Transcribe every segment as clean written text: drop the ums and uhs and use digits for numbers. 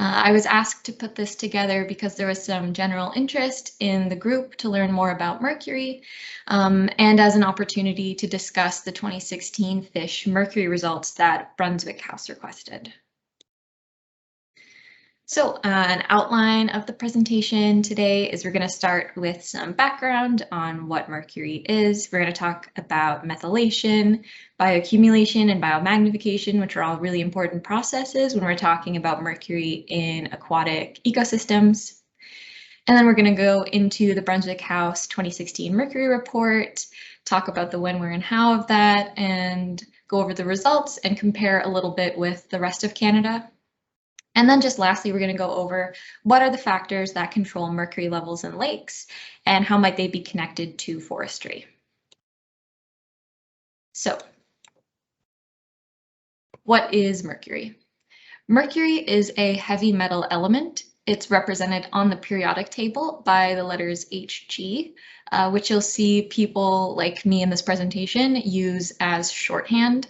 I was asked to put this together because there was some general interest in the group to learn more about Mercury, and as an opportunity to discuss the 2016 fish Mercury results that Brunswick House requested. So an outline of the presentation today is we're going to start with some background on what mercury is. We're going to talk about methylation, bioaccumulation, and biomagnification, which are all really important processes when we're talking about mercury in aquatic ecosystems. And then we're going to go into the Brunswick House 2016 Mercury report, talk about the when, where, and how of that, and go over the results and compare a little bit with the rest of Canada. And then just lastly, we're going to go over what are the factors that control mercury levels in lakes and how might they be connected to forestry. So, what is mercury? Mercury is a heavy metal element. It's represented on the periodic table by the letters Hg, which you'll see people like me in this presentation use as shorthand.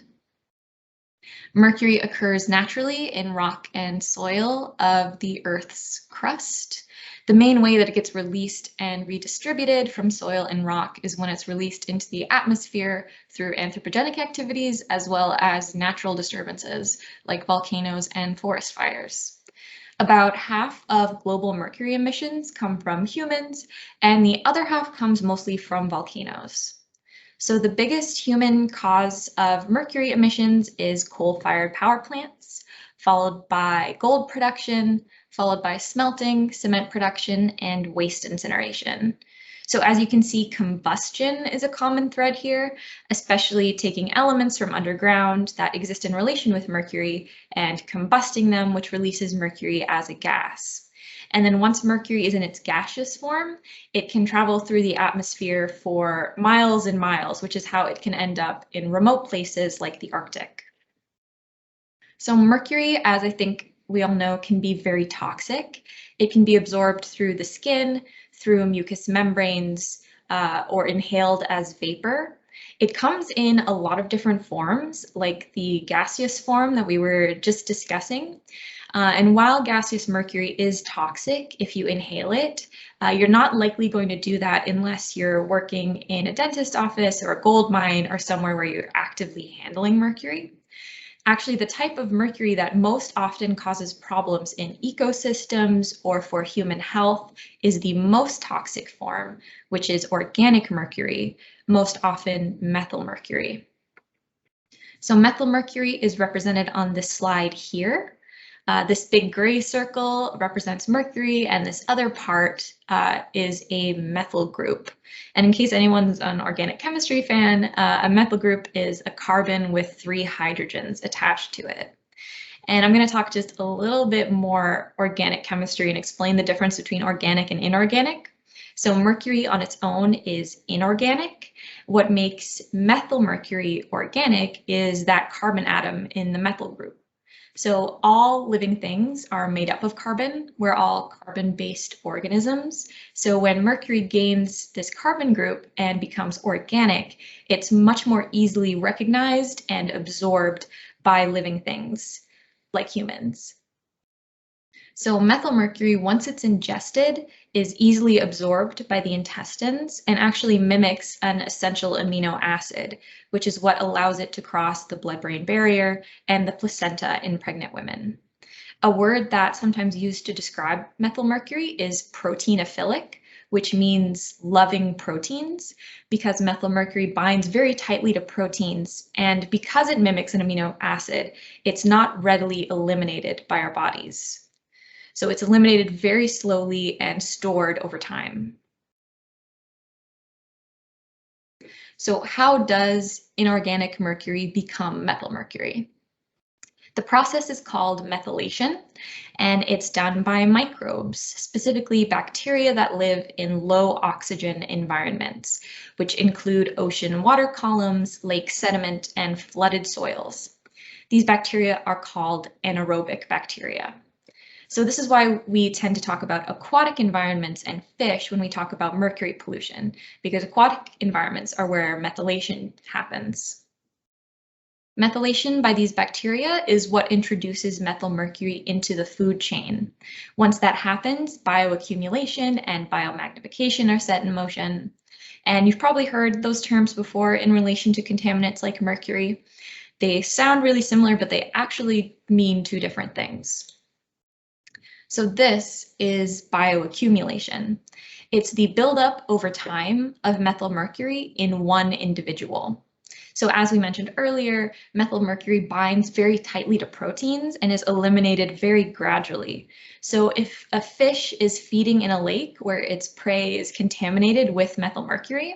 Mercury occurs naturally in rock and soil of the Earth's crust. The main way that it gets released and redistributed from soil and rock is when it's released into the atmosphere through anthropogenic activities, as well as natural disturbances like volcanoes and forest fires. About half of global mercury emissions come from humans, and the other half comes mostly from volcanoes. So the biggest human cause of mercury emissions is coal-fired power plants, followed by gold production, followed by smelting, cement production, and waste incineration. So as you can see, combustion is a common thread here, especially taking elements from underground that exist in relation with mercury and combusting them, which releases mercury as a gas. And then once mercury is in its gaseous form, it can travel through the atmosphere for miles and miles, which is how it can end up in remote places like the Arctic. So mercury, as I think we all know, can be very toxic. It can be absorbed through the skin, through mucous membranes, or inhaled as vapor. It comes in a lot of different forms, like the gaseous form that we were just discussing. And while gaseous mercury is toxic if you inhale it, you're not likely going to do that unless you're working in a dentist office or a gold mine or somewhere where you're actively handling mercury. Actually, the type of mercury that most often causes problems in ecosystems or for human health is the most toxic form, which is organic mercury, most often methyl mercury. So methyl mercury is represented on this slide here. This big gray circle represents mercury, and this other part is a methyl group. And in case anyone's an organic chemistry fan, a methyl group is a carbon with 3 hydrogens attached to it. And I'm going to talk just a little bit more organic chemistry and explain the difference between organic and inorganic. So mercury on its own is inorganic. What makes methyl mercury organic is that carbon atom in the methyl group. So all living things are made up of carbon. We're all carbon-based organisms. So when mercury gains this carbon group and becomes organic, it's much more easily recognized and absorbed by living things like humans. So methylmercury, once it's ingested, is easily absorbed by the intestines and actually mimics an essential amino acid, which is what allows it to cross the blood-brain barrier and the placenta in pregnant women. A word that's sometimes used to describe methylmercury is proteinophilic, which means loving proteins, because methylmercury binds very tightly to proteins, and because it mimics an amino acid, it's not readily eliminated by our bodies. So it's eliminated very slowly and stored over time. So how does inorganic mercury become methylmercury? The process is called methylation, and it's done by microbes, specifically bacteria that live in low oxygen environments, which include ocean water columns, lake sediment, and flooded soils. These bacteria are called anaerobic bacteria. So this is why we tend to talk about aquatic environments and fish when we talk about mercury pollution, because aquatic environments are where methylation happens. Methylation by these bacteria is what introduces methylmercury into the food chain. Once that happens, bioaccumulation and biomagnification are set in motion. And you've probably heard those terms before in relation to contaminants like mercury. They sound really similar, but they actually mean two different things. So this is bioaccumulation. It's the buildup over time of methylmercury in one individual. So as we mentioned earlier, methylmercury binds very tightly to proteins and is eliminated very gradually. So if a fish is feeding in a lake where its prey is contaminated with methylmercury,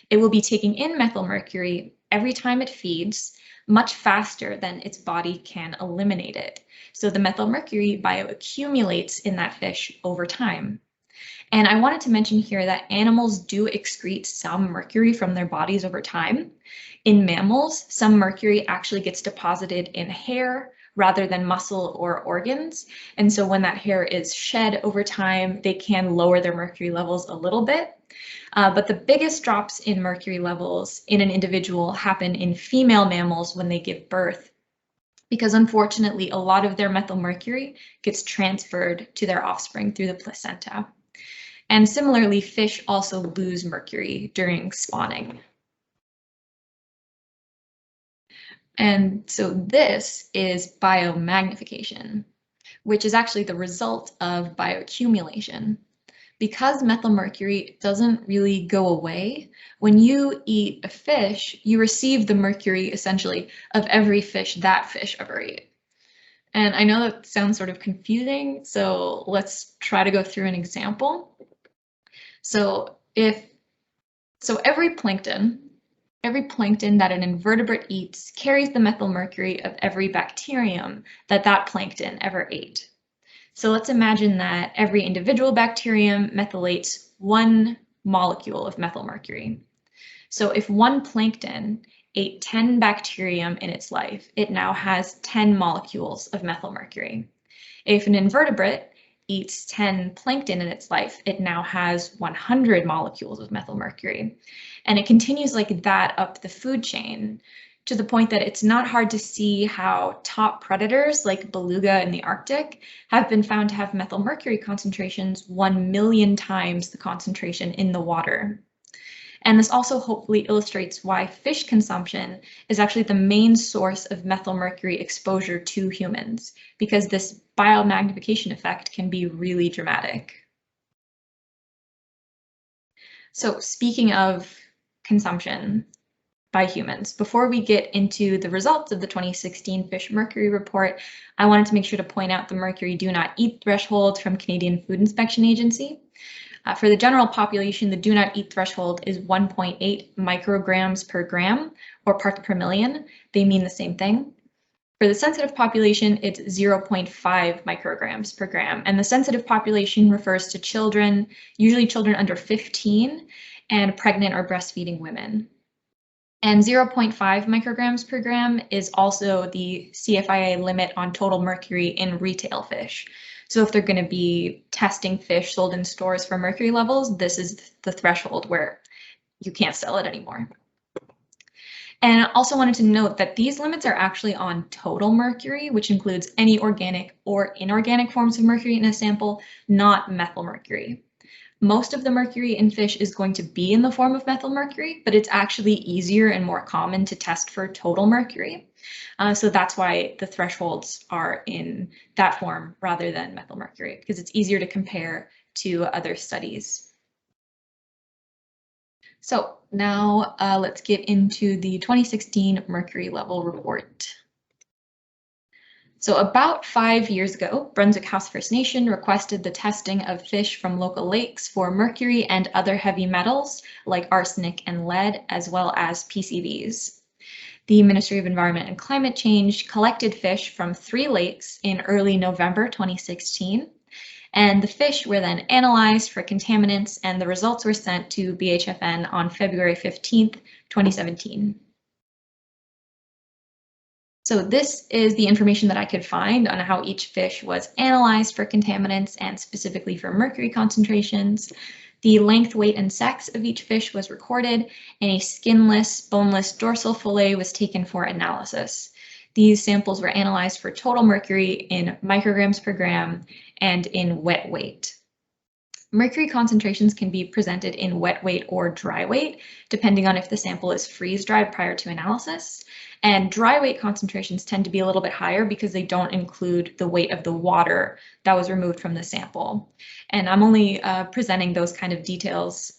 it will be taking in methylmercury every time it feeds, much faster than its body can eliminate it. So the methylmercury bioaccumulates in that fish over time. And I wanted to mention here that animals do excrete some mercury from their bodies over time. In mammals, some mercury actually gets deposited in hair rather than muscle or organs. And so when that hair is shed over time, they can lower their mercury levels a little bit. But the biggest drops in mercury levels in an individual happen in female mammals when they give birth, because unfortunately, a lot of their methylmercury gets transferred to their offspring through the placenta. And similarly, fish also lose mercury during spawning. And so this is biomagnification, which is actually the result of bioaccumulation. Because methylmercury doesn't really go away, when you eat a fish, you receive the mercury essentially of every fish that fish ever ate. And I know that sounds sort of confusing, so let's try to go through an example. So every plankton that an invertebrate eats carries the methylmercury of every bacterium that plankton ever ate. So let's imagine that every individual bacterium methylates 1 molecule of methylmercury. So if one plankton ate 10 bacterium in its life, it now has 10 molecules of methylmercury. If an invertebrate eats 10 plankton in its life, it now has 100 molecules of methylmercury. And it continues like that up the food chain, to the point that it's not hard to see how top predators like beluga in the Arctic have been found to have methylmercury concentrations 1 million times the concentration in the water. And this also hopefully illustrates why fish consumption is actually the main source of methylmercury exposure to humans, because this biomagnification effect can be really dramatic. So speaking of consumption by humans, before we get into the results of the 2016 Fish Mercury Report, I wanted to make sure to point out the mercury do not eat threshold from Canadian Food Inspection Agency. For the general population, the do not eat threshold is 1.8 micrograms per gram, or parts per million. They mean the same thing. For the sensitive population, it's 0.5 micrograms per gram, and the sensitive population refers to children, usually children under 15, and pregnant or breastfeeding women. And 0.5 micrograms per gram is also the CFIA limit on total mercury in retail fish. So if they're going to be testing fish sold in stores for mercury levels, this is the threshold where you can't sell it anymore. And I also wanted to note that these limits are actually on total mercury, which includes any organic or inorganic forms of mercury in a sample, not methylmercury. Most of the mercury in fish is going to be in the form of methylmercury, but it's actually easier and more common to test for total mercury. So that's why the thresholds are in that form rather than methylmercury, because it's easier to compare to other studies. So now let's get into the 2016 mercury level report. So about 5 years ago, Brunswick House First Nation requested the testing of fish from local lakes for mercury and other heavy metals like arsenic and lead, as well as PCBs. The Ministry of Environment and Climate Change collected fish from 3 lakes in early November 2016, and the fish were then analyzed for contaminants, and the results were sent to BHFN on February 15th, 2017. So this is the information that I could find on how each fish was analyzed for contaminants and specifically for mercury concentrations. The length, weight, and sex of each fish was recorded, and a skinless, boneless dorsal fillet was taken for analysis. These samples were analyzed for total mercury in micrograms per gram and in wet weight. Mercury concentrations can be presented in wet weight or dry weight, depending on if the sample is freeze-dried prior to analysis. And dry weight concentrations tend to be a little bit higher because they don't include the weight of the water that was removed from the sample. And I'm only presenting those kind of details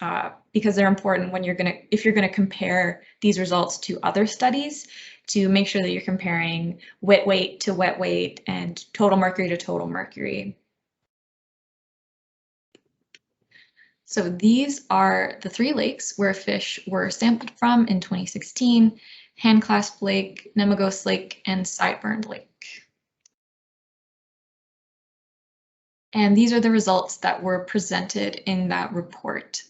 because they're important when if you're gonna compare these results to other studies, to make sure that you're comparing wet weight to wet weight and total mercury to total mercury. So these are the 3 lakes where fish were sampled from in 2016: Handclasp Lake, NEMEGOS Lake, and Sideburned Lake. And these are the results that were presented in that report.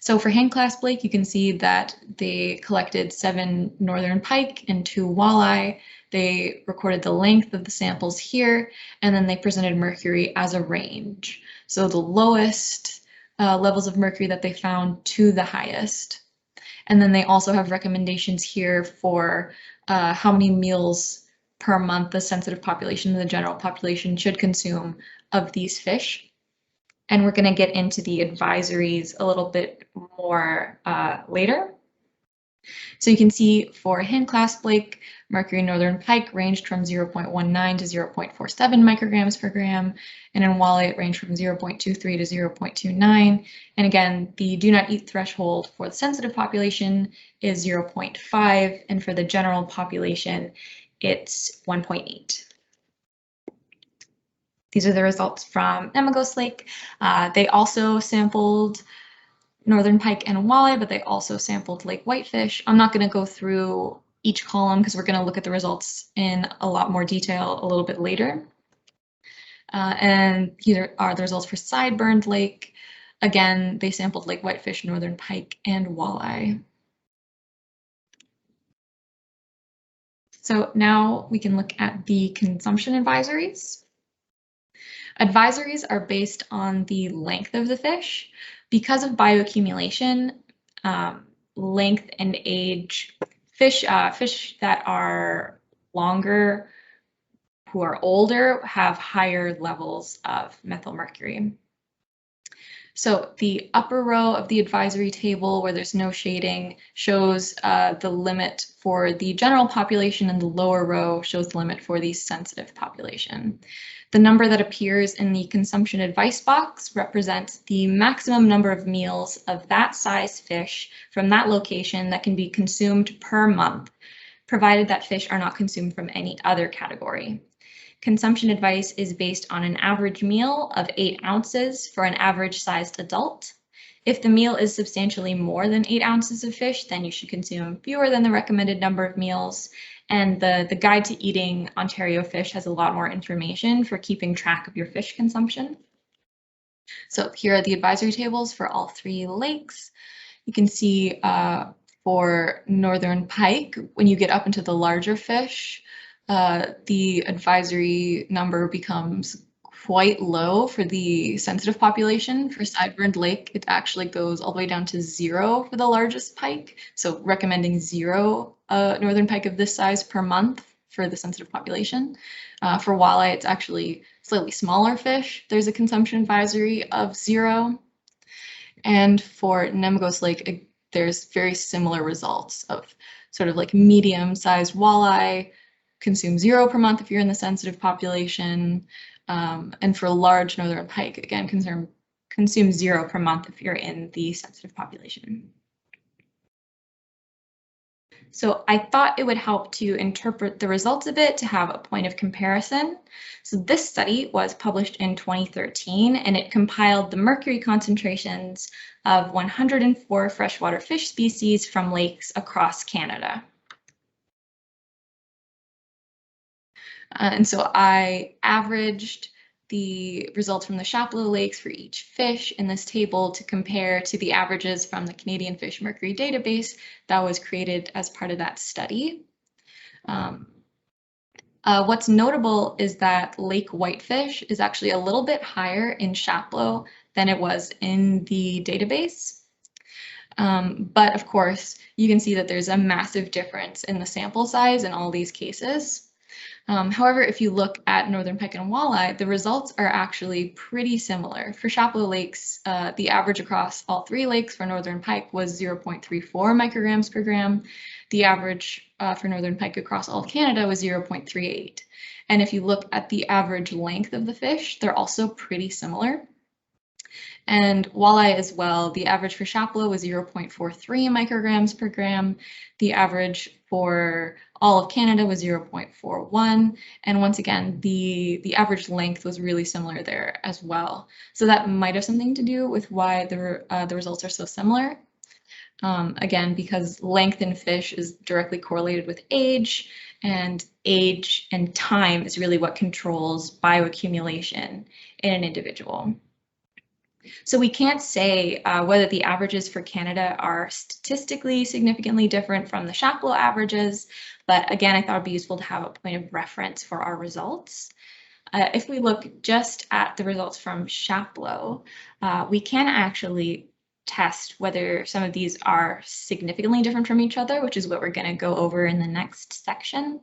So for Handclasp Lake, you can see that they collected 7 northern pike and 2 walleye. They recorded the length of the samples here, and then they presented mercury as a range. So the lowest levels of mercury that they found to the highest. And then they also have recommendations here for how many meals per month the sensitive population and the general population should consume of these fish. And we're going to get into the advisories a little bit more later. So you can see for Handclasp Lake, mercury northern pike ranged from 0.19 to 0.47 micrograms per gram, and in walleye it ranged from 0.23 to 0.29. And again, the do not eat threshold for the sensitive population is 0.5, and for the general population, it's 1.8. These are the results from NEMEGOS Lake. They also sampled northern pike and walleye, but they also sampled lake whitefish. I'm not going to go through each column because we're going to look at the results in a lot more detail a little bit later. And here are the results for Sideburned Lake. Again, they sampled lake whitefish, northern pike, and walleye. So now we can look at the consumption advisories. Advisories are based on the length of the fish. Because of bioaccumulation, length and age, fish that are longer, who are older, have higher levels of methylmercury. So the upper row of the advisory table, where there's no shading, shows the limit for the general population, and the lower row shows the limit for the sensitive population. The number that appears in the consumption advice box represents the maximum number of meals of that size fish from that location that can be consumed per month, provided that fish are not consumed from any other category. Consumption advice is based on an average meal of 8 ounces for an average-sized adult. If the meal is substantially more than 8 ounces of fish, then you should consume fewer than the recommended number of meals. And the Guide to Eating Ontario Fish has a lot more information for keeping track of your fish consumption. So here are the advisory tables for all 3 lakes. You can see for northern pike, when you get up into the larger fish, the advisory number becomes quite low for the sensitive population. For Sideburned Lake, it actually goes all the way down to 0 for the largest pike. So recommending 0 northern pike of this size per month for the sensitive population. For walleye, it's actually slightly smaller fish. There's a consumption advisory of 0. And for NEMEGOS Lake, there's very similar results of sort of like medium-sized walleye, consume 0 per month if you're in the sensitive population. And for large northern pike, again, consume 0 per month if you're in the sensitive population. So I thought it would help to interpret the results a bit to have a point of comparison. So this study was published in 2013, and it compiled the mercury concentrations of 104 freshwater fish species from lakes across Canada. And so I averaged the results from the Chapleau lakes for each fish in this table to compare to the averages from the Canadian Fish Mercury database that was created as part of that study. What's notable is that Lake Whitefish is actually a little bit higher in Chapleau than it was in the database. But of course, you can see that there's a massive difference in the sample size in all these cases. However, if you look at northern pike and walleye, the results are actually pretty similar. For Chapleau lakes, the average across all three lakes for northern pike was 0.34 micrograms per gram. The average for northern pike across all of Canada was 0.38. And if you look at the average length of the fish, they're also pretty similar. And walleye as well, the average for Chapleau was 0.43 micrograms per gram. The average for all of Canada was 0.41. And once again, the average length was really similar there as well. So that might have something to do with why the results are so similar. Again, because length in fish is directly correlated with age and time is really what controls bioaccumulation in an individual. So we can't say whether the averages for Canada are statistically significantly different from the Chapleau averages, but again, I thought it'd be useful to have a point of reference for our results. If we look just at the results from Chapleau, we can actually test whether some of these are significantly different from each other, which is what we're going to go over in the next section.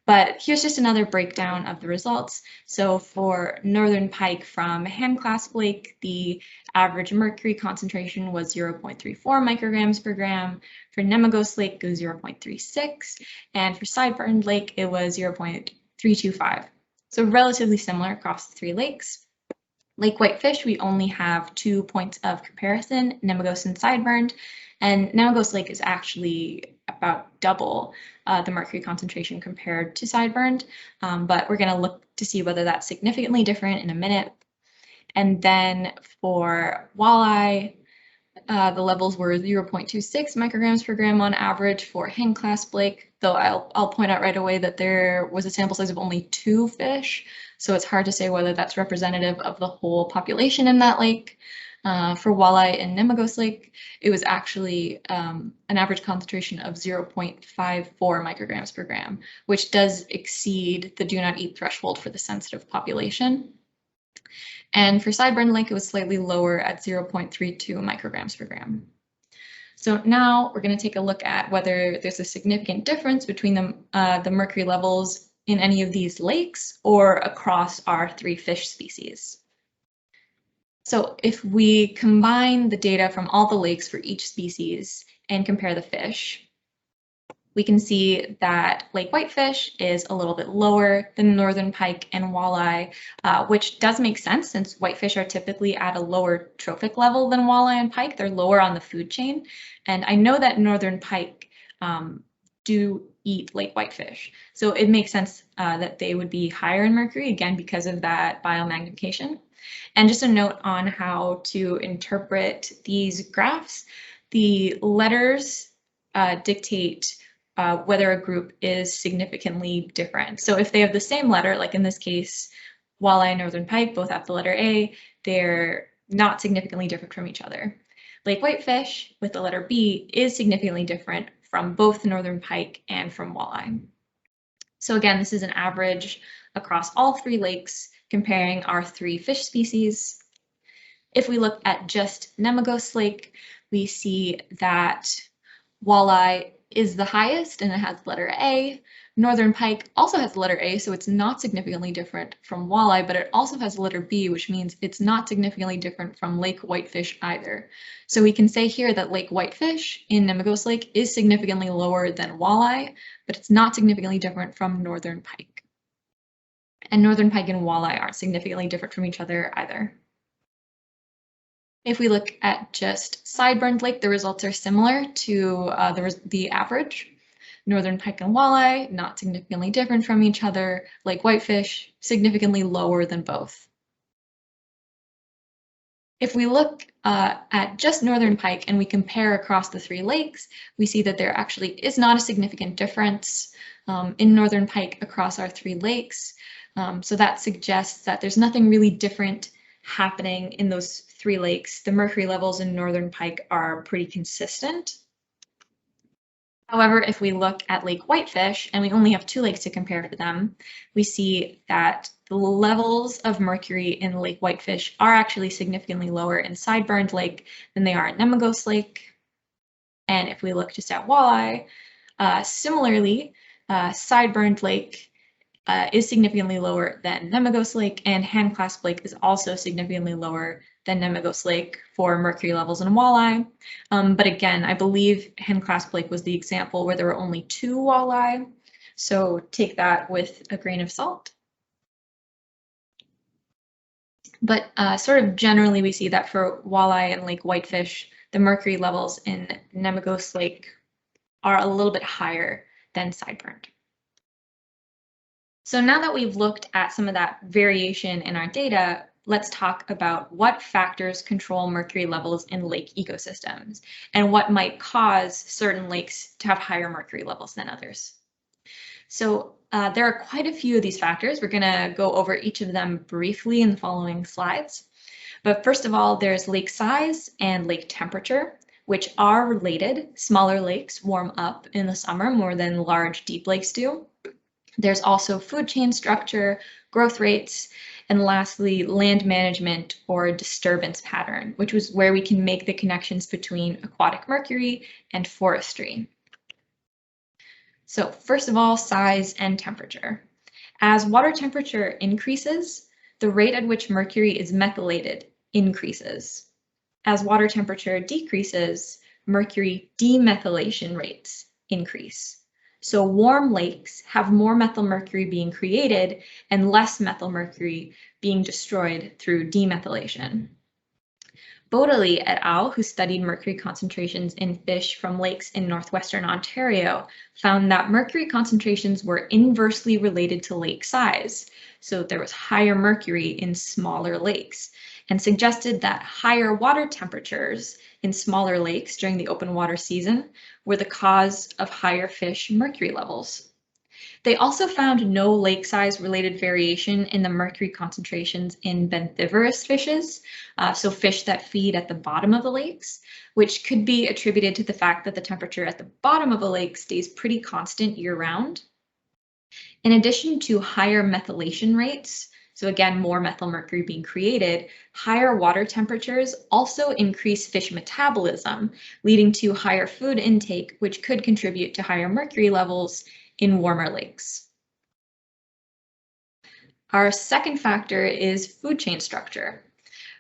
But here's just another breakdown of the results. So for northern pike from Handclasp Lake, the average mercury concentration was 0.34 micrograms per gram. For NEMEGOS Lake, it was 0.36. And for Sideburn Lake, it was 0.325. So relatively similar across the three lakes. Lake Whitefish, we only have 2 points of comparison, NEMEGOS and Sideburn. And NEMEGOS Lake is actually about double the mercury concentration compared to Sideburn, but we're going to look to see whether that's significantly different in a minute. And then for walleye, the levels were 0.26 micrograms per gram on average for Handclasp Lake, though I'll point out right away that there was a sample size of only 2 fish, so it's hard to say whether that's representative of the whole population in that lake. For walleye in NEMEGOS Lake, it was actually an average concentration of 0.54 micrograms per gram, which does exceed the do not eat threshold for the sensitive population. And for Sideburn Lake, it was slightly lower at 0.32 micrograms per gram. So now we're going to take a look at whether there's a significant difference between the mercury levels in any of these lakes or across our 3 fish species. So if we combine the data from all the lakes for each species and compare the fish, we can see that Lake Whitefish is a little bit lower than northern pike and walleye, which does make sense since whitefish are typically at a lower trophic level than walleye and pike. They're lower on the food chain. And I know that northern pike do eat lake whitefish. So it makes sense that they would be higher in mercury, again, because of that biomagnification. And just a note on how to interpret these graphs. The letters dictate whether a group is significantly different. So if they have the same letter, like in this case, walleye and northern pike both have the letter A, they're not significantly different from each other. Lake Whitefish with the letter B is significantly different from both northern pike and from walleye. So again, this is an average across all 3 lakes comparing our 3 fish species. If we look at just NEMEGOS Lake, we see that walleye is the highest and it has the letter A. Northern pike also has the letter A, so it's not significantly different from walleye, but it also has the letter B, which means it's not significantly different from Lake Whitefish either. So we can say here that Lake Whitefish in NEMEGOS Lake is significantly lower than walleye, but it's not significantly different from northern pike. And northern pike and walleye aren't significantly different from each other either. If we look at just Sideburn Lake, the results are similar to the average. Northern pike and walleye, not significantly different from each other. Lake Whitefish, significantly lower than both. If we look at just northern pike and we compare across the 3 lakes, we see that there actually is not a significant difference in northern pike across our 3 lakes. So that suggests that there's nothing really different happening in those 3 lakes. The mercury levels in northern pike are pretty consistent. However, if we look at Lake Whitefish, and we only have 2 lakes to compare to them, we see that the levels of mercury in Lake Whitefish are actually significantly lower in Sideburned Lake than they are at NEMEGOS Lake. And if we look just at Walleye, similarly, Sideburned Lake is significantly lower than NEMEGOS Lake, and Handclasp Lake is also significantly lower than NEMEGOS Lake for mercury levels in walleye. But again, I believe Handclasp Lake was the example where there were only 2 walleye, so take that with a grain of salt. But sort of generally, we see that for walleye and Lake Whitefish, the mercury levels in NEMEGOS Lake are a little bit higher than Sideburned. So now that we've looked at some of that variation in our data, let's talk about what factors control mercury levels in lake ecosystems and what might cause certain lakes to have higher mercury levels than others. So there are quite a few of these factors. We're going to go over each of them briefly in the following slides. But first of all, there's lake size and lake temperature, which are related. Smaller lakes warm up in the summer more than large, deep lakes do. There's also food chain structure, growth rates, and lastly, land management or disturbance pattern, which was where we can make the connections between aquatic mercury and forestry. So first of all, size and temperature. As water temperature increases, the rate at which mercury is methylated increases. As water temperature decreases, mercury demethylation rates increase. So warm lakes have more methylmercury being created and less methylmercury being destroyed through demethylation. Bodley et al., who studied mercury concentrations in fish from lakes in northwestern Ontario, found that mercury concentrations were inversely related to lake size. So there was higher mercury in smaller lakes, and suggested that higher water temperatures in smaller lakes during the open water season were the cause of higher fish mercury levels. They also found no lake size related variation in the mercury concentrations in benthivorous fishes, so fish that feed at the bottom of the lakes, which could be attributed to the fact that the temperature at the bottom of a lake stays pretty constant year-round. In addition to higher methylation rates, so again, more methylmercury being created, higher water temperatures also increase fish metabolism, leading to higher food intake, which could contribute to higher mercury levels in warmer lakes. Our second factor is food chain structure.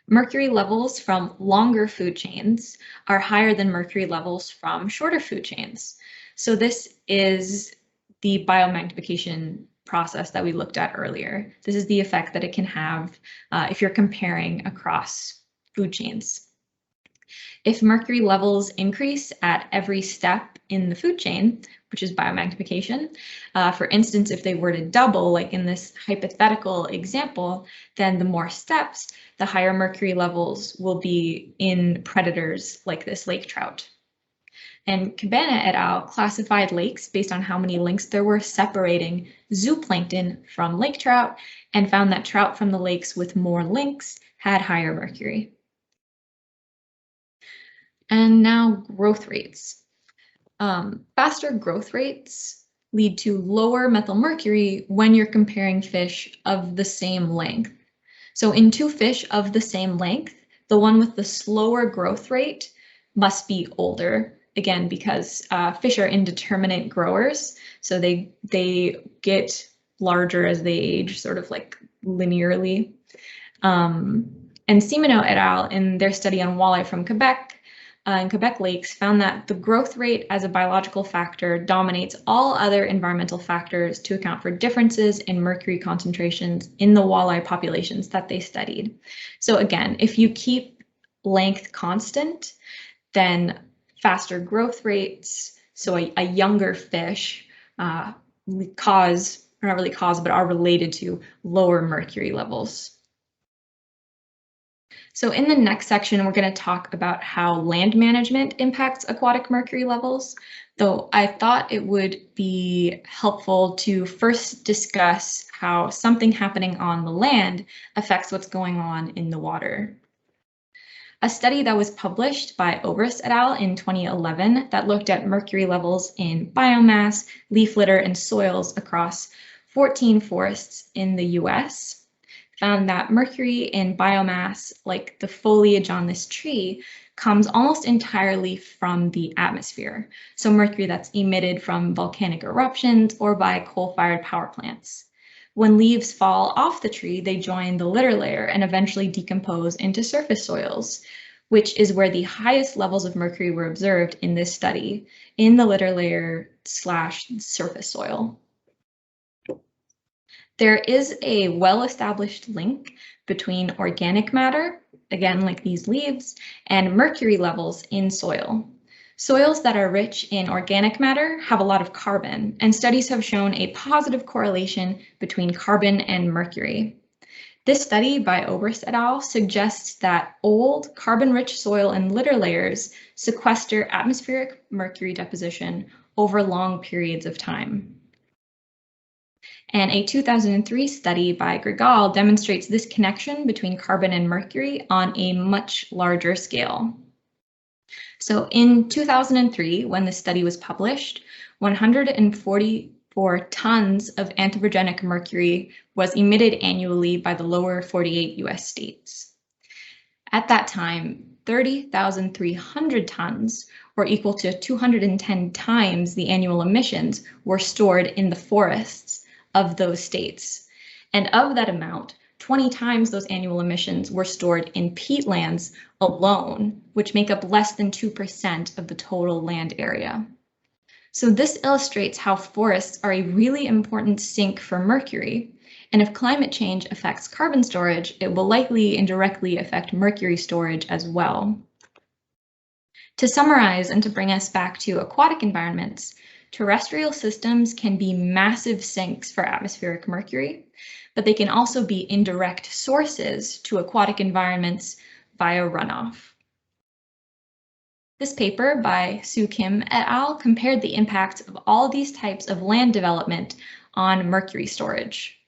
Mercury levels from longer food chains are higher than mercury levels from shorter food chains. So this is the biomagnification process that we looked at earlier. This is the effect that it can have if you're comparing across food chains. If mercury levels increase at every step in the food chain, which is biomagnification, for instance, if they were to double, like in this hypothetical example, then the more steps, the higher mercury levels will be in predators like this lake trout. And Cabana et al. Classified lakes based on how many links there were separating zooplankton from lake trout, and found that trout from the lakes with more links had higher mercury. And now growth rates. Faster growth rates lead to lower methylmercury when you're comparing fish of the same length. So in 2 fish of the same length, the one with the slower growth rate must be older. Again, because fish are indeterminate growers, so they get larger as they age, sort of like linearly. And Simoneau et al. In their study on walleye from Quebec and Quebec lakes found that the growth rate as a biological factor dominates all other environmental factors to account for differences in mercury concentrations in the walleye populations that they studied. So again, if you keep length constant, then faster growth rates, so a younger fish are related to lower mercury levels. So in the next section, we're going to talk about how land management impacts aquatic mercury levels, though I thought it would be helpful to first discuss how something happening on the land affects what's going on in the water. a study that was published by Obrist et al. In 2011 that looked at mercury levels in biomass, leaf litter, and soils across 14 forests in the US found that mercury in biomass, like the foliage on this tree, comes almost entirely from the atmosphere. So mercury that's emitted from volcanic eruptions or by coal-fired power plants. When leaves fall off the tree, they join the litter layer and eventually decompose into surface soils, which is where the highest levels of mercury were observed in this study, in the litter layer / surface soil. There is a well-established link between organic matter, again like these leaves, and mercury levels in soil. Soils that are rich in organic matter have a lot of carbon, and studies have shown a positive correlation between carbon and mercury. This study by Obrist et al. Suggests that old carbon-rich soil and litter layers sequester atmospheric mercury deposition over long periods of time. And a 2003 study by GRIGAL demonstrates this connection between carbon and mercury on a much larger scale. So in 2003, when the study was published, 144 tons of anthropogenic mercury was emitted annually by the lower 48 US states. At that time, 30,300 tons, or equal to 210 times the annual emissions, were stored in the forests of those states. And of that amount, 20 times those annual emissions were stored in peatlands alone, which make up less than 2% of the total land area. So this illustrates how forests are a really important sink for mercury. And if climate change affects carbon storage, it will likely indirectly affect mercury storage as well. To summarize and to bring us back to aquatic environments, terrestrial systems can be massive sinks for atmospheric mercury, but they can also be indirect sources to aquatic environments via runoff. This paper by Soo Kim et al. Compared the impact of all these types of land development on mercury storage.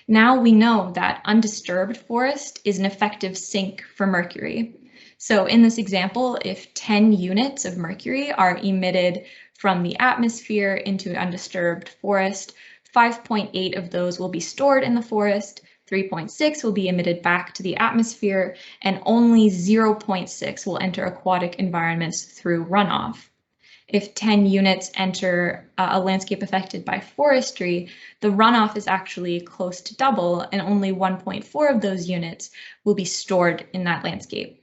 Now we know that undisturbed forest is an effective sink for mercury. So in this example, if 10 units of mercury are emitted from the atmosphere into undisturbed forest, 5.8 of those will be stored in the forest, 3.6 will be emitted back to the atmosphere, and only 0.6 will enter aquatic environments through runoff. If 10 units enter a landscape affected by forestry, the runoff is actually close to double, and only 1.4 of those units will be stored in that landscape.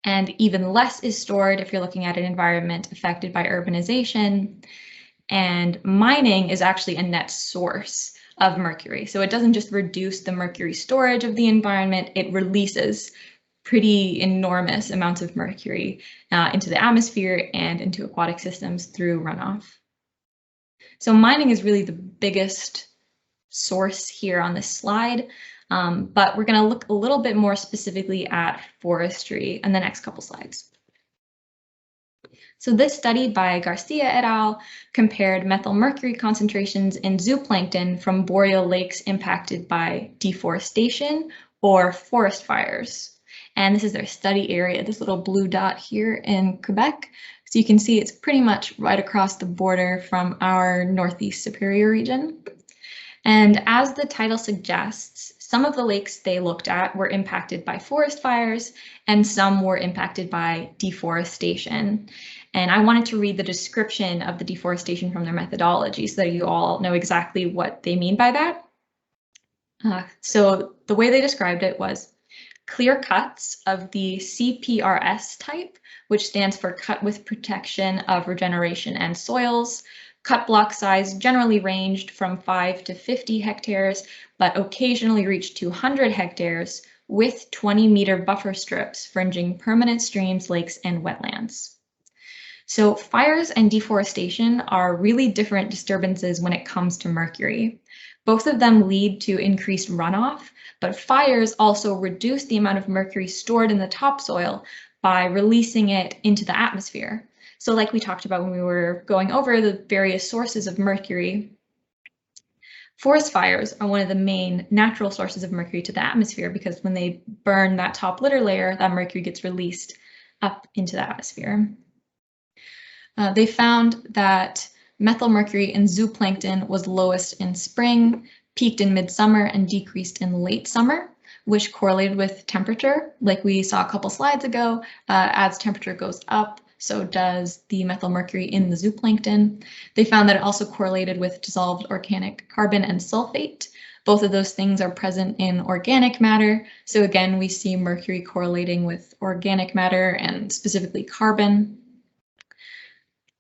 And even less is stored if you're looking at an environment affected by urbanization. And mining is actually a net source of mercury. So it doesn't just reduce the mercury storage of the environment, it releases pretty enormous amounts of mercury into the atmosphere and into aquatic systems through runoff. So mining is really the biggest source here on this slide. But we're going to look a little bit more specifically at forestry in the next couple slides. So this study by Garcia et al. Compared methylmercury concentrations in zooplankton from boreal lakes impacted by deforestation or forest fires. And this is their study area, this little blue dot here in Quebec. So you can see it's pretty much right across the border from our Northeast Superior region. And as the title suggests, some of the lakes they looked at were impacted by forest fires and some were impacted by deforestation. And I wanted to read the description of the deforestation from their methodology so that you all know exactly what they mean by that. So the way they described it was clear cuts of the CPRS type, which stands for cut with protection of regeneration and soils. Cut block size generally ranged from 5 to 50 hectares, but occasionally reached 200 hectares with 20-meter buffer strips fringing permanent streams, lakes, and wetlands. So fires and deforestation are really different disturbances when it comes to mercury. Both of them lead to increased runoff, but fires also reduce the amount of mercury stored in the topsoil by releasing it into the atmosphere. So like we talked about when we were going over the various sources of mercury, Forest fires are one of the main natural sources of mercury to the atmosphere because when they burn that top litter layer, that mercury gets released up into the atmosphere. They found that methylmercury in zooplankton was lowest in spring, peaked in midsummer, and decreased in late summer, which correlated with temperature. Like we saw a couple slides ago, as temperature goes up, so does the methylmercury in the zooplankton. They found that it also correlated with dissolved organic carbon and sulfate. Both of those things are present in organic matter. So again, we see mercury correlating with organic matter and specifically carbon.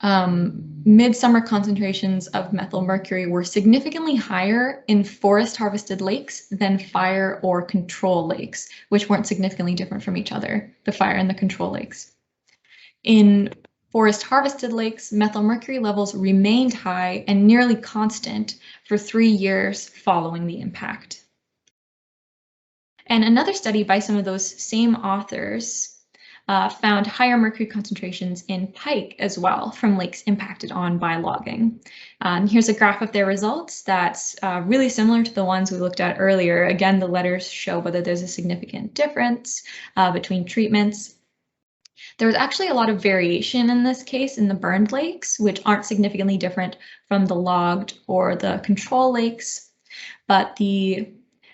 Midsummer concentrations of methylmercury were significantly higher in forest harvested lakes than fire or control lakes, which weren't significantly different from each other, the fire and the control lakes. In forest harvested lakes, methylmercury levels remained high and nearly constant for 3 years following the impact. And another study by some of those same authors found higher mercury concentrations in pike as well from lakes impacted on by logging. And here's a graph of their results that's really similar to the ones we looked at earlier. Again, the letters show whether there's a significant difference between treatments. There was actually a lot of variation in this case in the burned lakes, which aren't significantly different from the logged or the control lakes, but the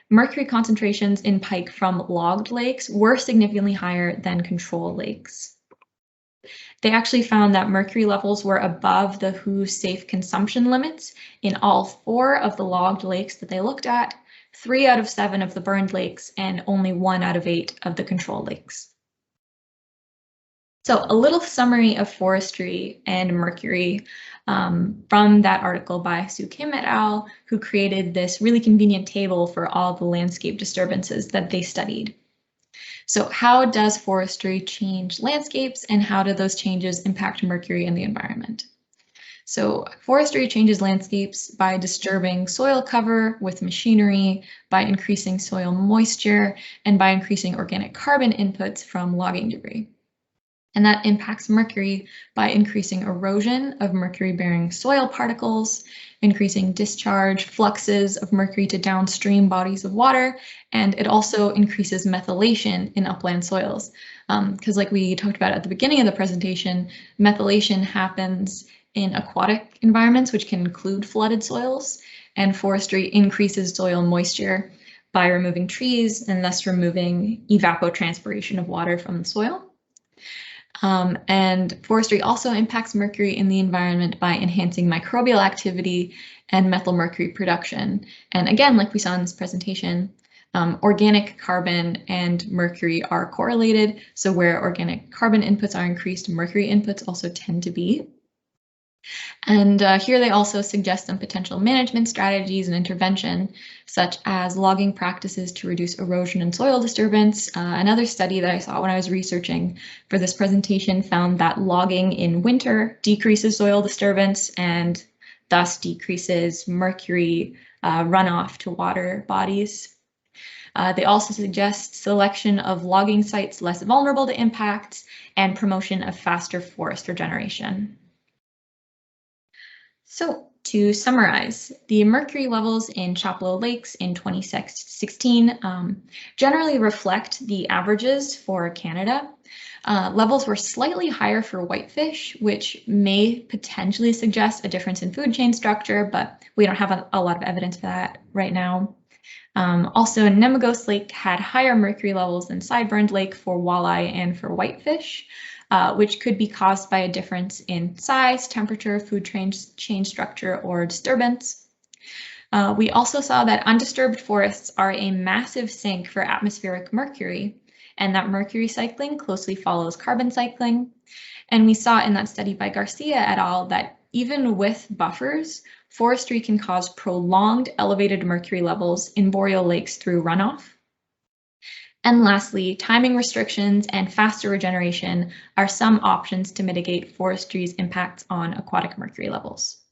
mercury concentrations in pike from logged lakes were significantly higher than control lakes. They actually found that mercury levels were above the WHO safe consumption limits in all 4 of the logged lakes that they looked at, 3 out of 7 of the burned lakes, and only 1 out of 8 of the control lakes. So a little summary of forestry and mercury from that article by Sue Kim et al., who created this really convenient table for all the landscape disturbances that they studied. So how does forestry change landscapes and how do those changes impact mercury in the environment? So forestry changes landscapes by disturbing soil cover with machinery, by increasing soil moisture, and by increasing organic carbon inputs from logging debris. And that impacts mercury by increasing erosion of mercury-bearing soil particles, increasing discharge fluxes of mercury to downstream bodies of water, and it also increases methylation in upland soils. Because like we talked about at the beginning of the presentation, methylation happens in aquatic environments, which can include flooded soils, and forestry increases soil moisture by removing trees and thus removing evapotranspiration of water from the soil. And forestry also impacts mercury in the environment by enhancing microbial activity and methylmercury production. And again, like we saw in this presentation, organic carbon and mercury are correlated. So where organic carbon inputs are increased, mercury inputs also tend to be. And here they also suggest some potential management strategies and intervention, such as logging practices to reduce erosion and soil disturbance. Another study that I saw when I was researching for this presentation found that logging in winter decreases soil disturbance and thus decreases mercury runoff to water bodies. They also suggest selection of logging sites less vulnerable to impacts and promotion of faster forest regeneration. So to summarize, the mercury levels in Chapleau Lakes in 2016 generally reflect the averages for Canada. Levels were slightly higher for whitefish, which may potentially suggest a difference in food chain structure, but we don't have a lot of evidence for that right now. Also, NEMEGOS Lake had higher mercury levels than Sideburned Lake for walleye and for whitefish, which could be caused by a difference in size, temperature, food chain structure, or disturbance. We also saw that undisturbed forests are a massive sink for atmospheric mercury, and that mercury cycling closely follows carbon cycling. And we saw in that study by Garcia et al. That even with buffers, forestry can cause prolonged elevated mercury levels in boreal lakes through runoff. And lastly, timing restrictions and faster regeneration are some options to mitigate forestry's impacts on aquatic mercury levels.